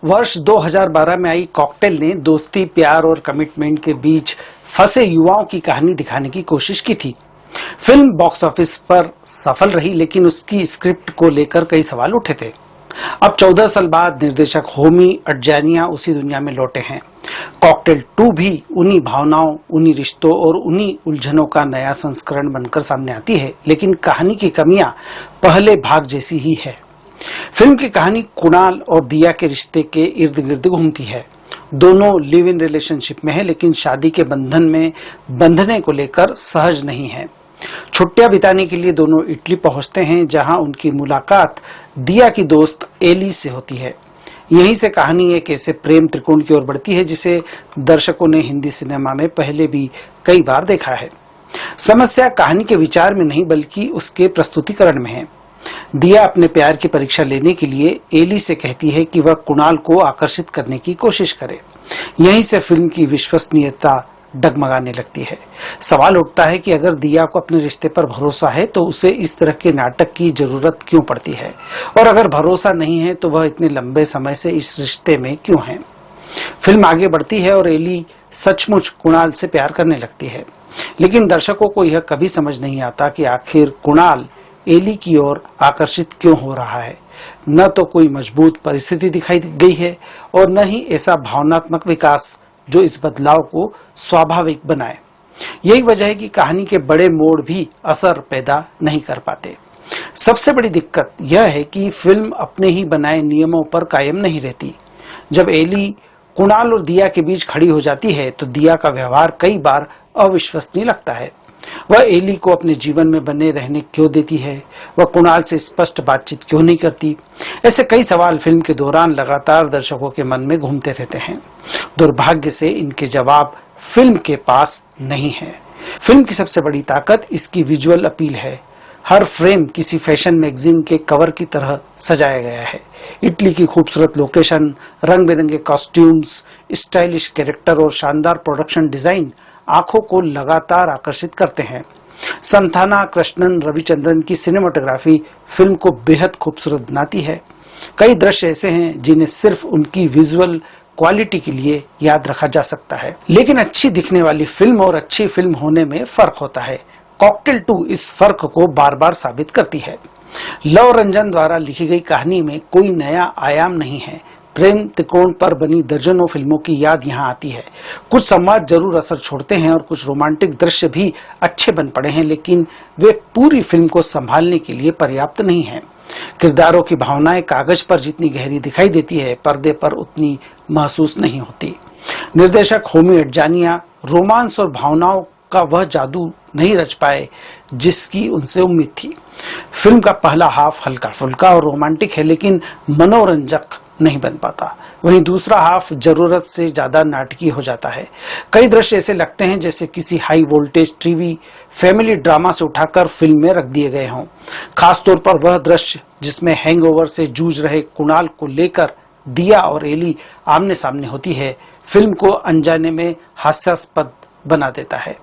वर्ष 2012 में आई कॉकटेल ने दोस्ती, प्यार और कमिटमेंट के बीच फंसे युवाओं की कहानी दिखाने की कोशिश की थी। फिल्म बॉक्स ऑफिस पर सफल रही, लेकिन उसकी स्क्रिप्ट को लेकर कई सवाल उठे थे। अब 14 साल बाद निर्देशक होमी अडजानिया उसी दुनिया में लौटे हैं। कॉकटेल 2 भी उन्हीं भावनाओं, उन्हीं रिश्तों और उन्हीं उलझनों का नया संस्करण बनकर सामने आती है, लेकिन कहानी की कमियां पहले भाग जैसी ही है। फिल्म की कहानी कुणाल और दिया के रिश्ते के इर्द गिर्द घूमती है। दोनों लिव इन रिलेशनशिप में है, लेकिन शादी के बंधन में बंधने को लेकर सहज नहीं है। छुट्टियां बिताने के लिए दोनों इटली पहुंचते हैं, जहां उनकी मुलाकात दिया की दोस्त एली से होती है। यहीं से कहानी एक ऐसे प्रेम त्रिकोण की ओर बढ़ती है जिसे दर्शकों ने हिंदी सिनेमा में पहले भी कई बार देखा है। समस्या कहानी के विचार में नहीं, बल्कि उसके प्रस्तुतिकरण में है। दिया अपने प्यार की परीक्षा लेने के लिए एली से कहती है कि वह कुणाल को आकर्षित करने की कोशिश करे। यहीं से फिल्म की विश्वसनीयता डगमगाने लगती है। सवाल उठता है कि अगर दिया को अपने रिश्ते पर भरोसा है तो उसे इस तरह के नाटक की जरूरत क्यों पड़ती है, और अगर भरोसा नहीं है तो वह इतने लंबे समय से इस रिश्ते में क्यों है। फिल्म आगे बढ़ती है और एली सचमुच कुणाल से प्यार करने लगती है, लेकिन दर्शकों को यह कभी समझ नहीं आता कि आखिर कुणाल एली की ओर आकर्षित क्यों हो रहा है। न तो कोई मजबूत परिस्थिति दिखाई गई है और न ही ऐसा भावनात्मक विकास जो इस बदलाव को स्वाभाविक बनाए। यही वजह है कि कहानी के बड़े मोड़ भी असर पैदा नहीं कर पाते। सबसे बड़ी दिक्कत यह है कि फिल्म अपने ही बनाए नियमों पर कायम नहीं रहती। जब एली कुणाल और दिया के बीच खड़ी हो जाती है तो दिया का व्यवहार कई बार अविश्वसनीय लगता है। वह एली को अपने जीवन में बने रहने क्यों देती है, वह कुणाल से स्पष्ट बातचीत क्यों नहीं करती। ऐसे कई सवाल फिल्म के दौरान लगातार दर्शकों के मन में घूमते रहते हैं। दुर्भाग्य से इनके जवाब फिल्म के पास नहीं है। फिल्म की सबसे बड़ी ताकत इसकी विजुअल अपील है। हर फ्रेम किसी फैशन मैगजीन के कवर की तरह सजाया गया है। इटली की खूबसूरत लोकेशन, रंग बिरंगे कॉस्ट्यूम्स, स्टाइलिश कैरेक्टर और शानदार प्रोडक्शन डिजाइन आंखों को लगातार आकर्षित करते हैं। संथाना कृष्णन रविचंद्रन की सिनेमाटोग्राफी फिल्म को बेहद खूबसूरत बनाती है। कई दृश्य ऐसे हैं जिन्हें सिर्फ उनकी विजुअल क्वालिटी के लिए याद रखा जा सकता है। लेकिन अच्छी दिखने वाली फिल्म और अच्छी फिल्म होने में फर्क होता है। कॉकटेल 2 इस फर्क को बार बार साबित करती है। लव रंजन द्वारा लिखी गई कहानी में कोई नया आयाम नहीं है। प्रेम त्रिकोण पर बनी दर्जनों फिल्मों की याद यहाँ आती है। कुछ संवाद जरूर असर छोड़ते हैं और कुछ रोमांटिक दृश्य भी अच्छे बन पड़े हैं, लेकिन वे पूरी फिल्म को संभालने के लिए पर्याप्त नहीं हैं। किरदारों की भावनाएं कागज पर जितनी गहरी दिखाई देती है, पर्दे पर उतनी महसूस नहीं होती। निर्देशक होमी अडजानिया रोमांस और भावनाओं का वह जादू नहीं रच पाए जिसकी उनसे उम्मीद थी। फिल्म का पहला हाफ हल्का फुल्का और रोमांटिक है, लेकिन मनोरंजक नहीं बन पाता। वहीं दूसरा हाफ जरूरत से ज्यादा नाटकीय हो जाता है। कई दृश्य ऐसे लगते हैं जैसे किसी high voltage TV family drama से उठाकर फिल्म में रख दिए गए हों। खासतौर पर वह दृश्य जिसमें हैंगओवर से जूझ रहे कुणाल को लेकर दिया और एली आमने सामने होती है, फिल्म को अनजाने में हास्यास्पद बना देता है।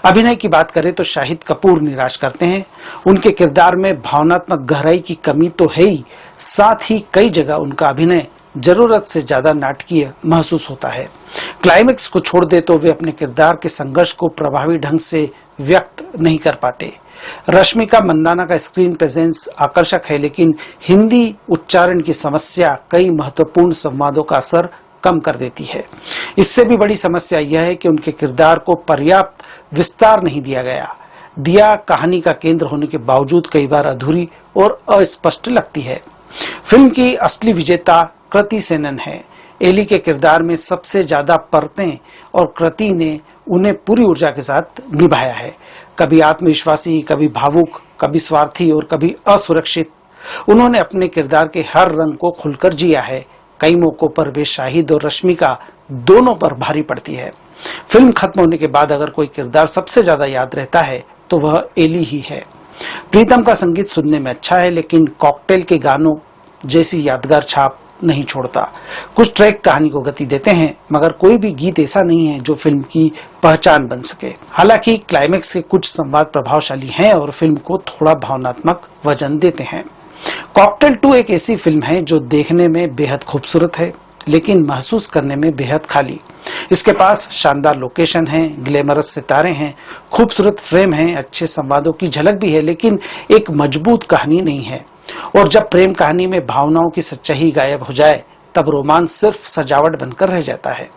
अभिनय की बात करें तो शाहिद कपूर निराश करते हैं। उनके किरदार में भावनात्मक गहराई की कमी तो है ही, साथ ही कई जगह उनका अभिनय जरूरत से ज्यादा नाटकीय महसूस होता है। क्लाइमेक्स को छोड़ दे तो वे अपने किरदार के संघर्ष को प्रभावी ढंग से व्यक्त नहीं कर पाते। रश्मिका मंदाना का स्क्रीन प्रेजेंस आकर्षक है, लेकिन हिंदी उच्चारण की समस्या कई महत्वपूर्ण संवादों का असर कम कर देती है। इससे भी बड़ी समस्या यह है कि उनके किरदार को पर्याप्त विस्तार नहीं दिया गया। दिया कहानी का केंद्र होने के बावजूद कई बार अधूरी और अस्पष्ट लगती है। फिल्म की असली विजेता कृति सेनन है। एली के किरदार में सबसे ज्यादा परतें और कृति ने उन्हें पूरी ऊर्जा के साथ निभाया है। कभी आत्मविश्वासी, कभी भावुक, कभी स्वार्थी और कभी असुरक्षित। उन्होंने अपने किरदार के हर रंग को खुलकर जिया है। कई मौकों पर वे शाहिद और रश्मिका दोनों पर भारी पड़ती है। फिल्म खत्म होने के बाद अगर कोई किरदार सबसे ज्यादा याद रहता है तो वह एली ही है। प्रीतम का संगीत सुनने में अच्छा है, लेकिन कॉकटेल के गानों जैसी यादगार छाप नहीं छोड़ता। कुछ ट्रैक कहानी को गति देते हैं, मगर कोई भी गीत ऐसा नहीं है जो फिल्म की पहचान बन सके। हालांकि क्लाइमेक्स के कुछ संवाद प्रभावशाली हैं और फिल्म को थोड़ा भावनात्मक वजन देते हैं। कॉकटेल 2 एक ऐसी फिल्म है जो देखने में बेहद खूबसूरत है, लेकिन महसूस करने में बेहद खाली। इसके पास शानदार लोकेशन है, ग्लैमरस सितारे हैं, खूबसूरत फ्रेम हैं, अच्छे संवादों की झलक भी है, लेकिन एक मजबूत कहानी नहीं है। और जब प्रेम कहानी में भावनाओं की सच्चाई गायब हो जाए तब रोमांस सिर्फ सजावट बनकर रह जाता है।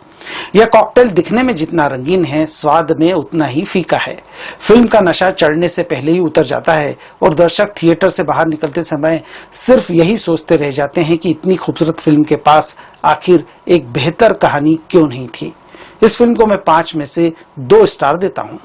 यह कॉकटेल दिखने में जितना रंगीन है, स्वाद में उतना ही फीका है। फिल्म का नशा चढ़ने से पहले ही उतर जाता है और दर्शक थिएटर से बाहर निकलते समय सिर्फ यही सोचते रह जाते हैं कि इतनी खूबसूरत फिल्म के पास आखिर एक बेहतर कहानी क्यों नहीं थी। इस फिल्म को मैं 5 में से 2 स्टार देता हूं।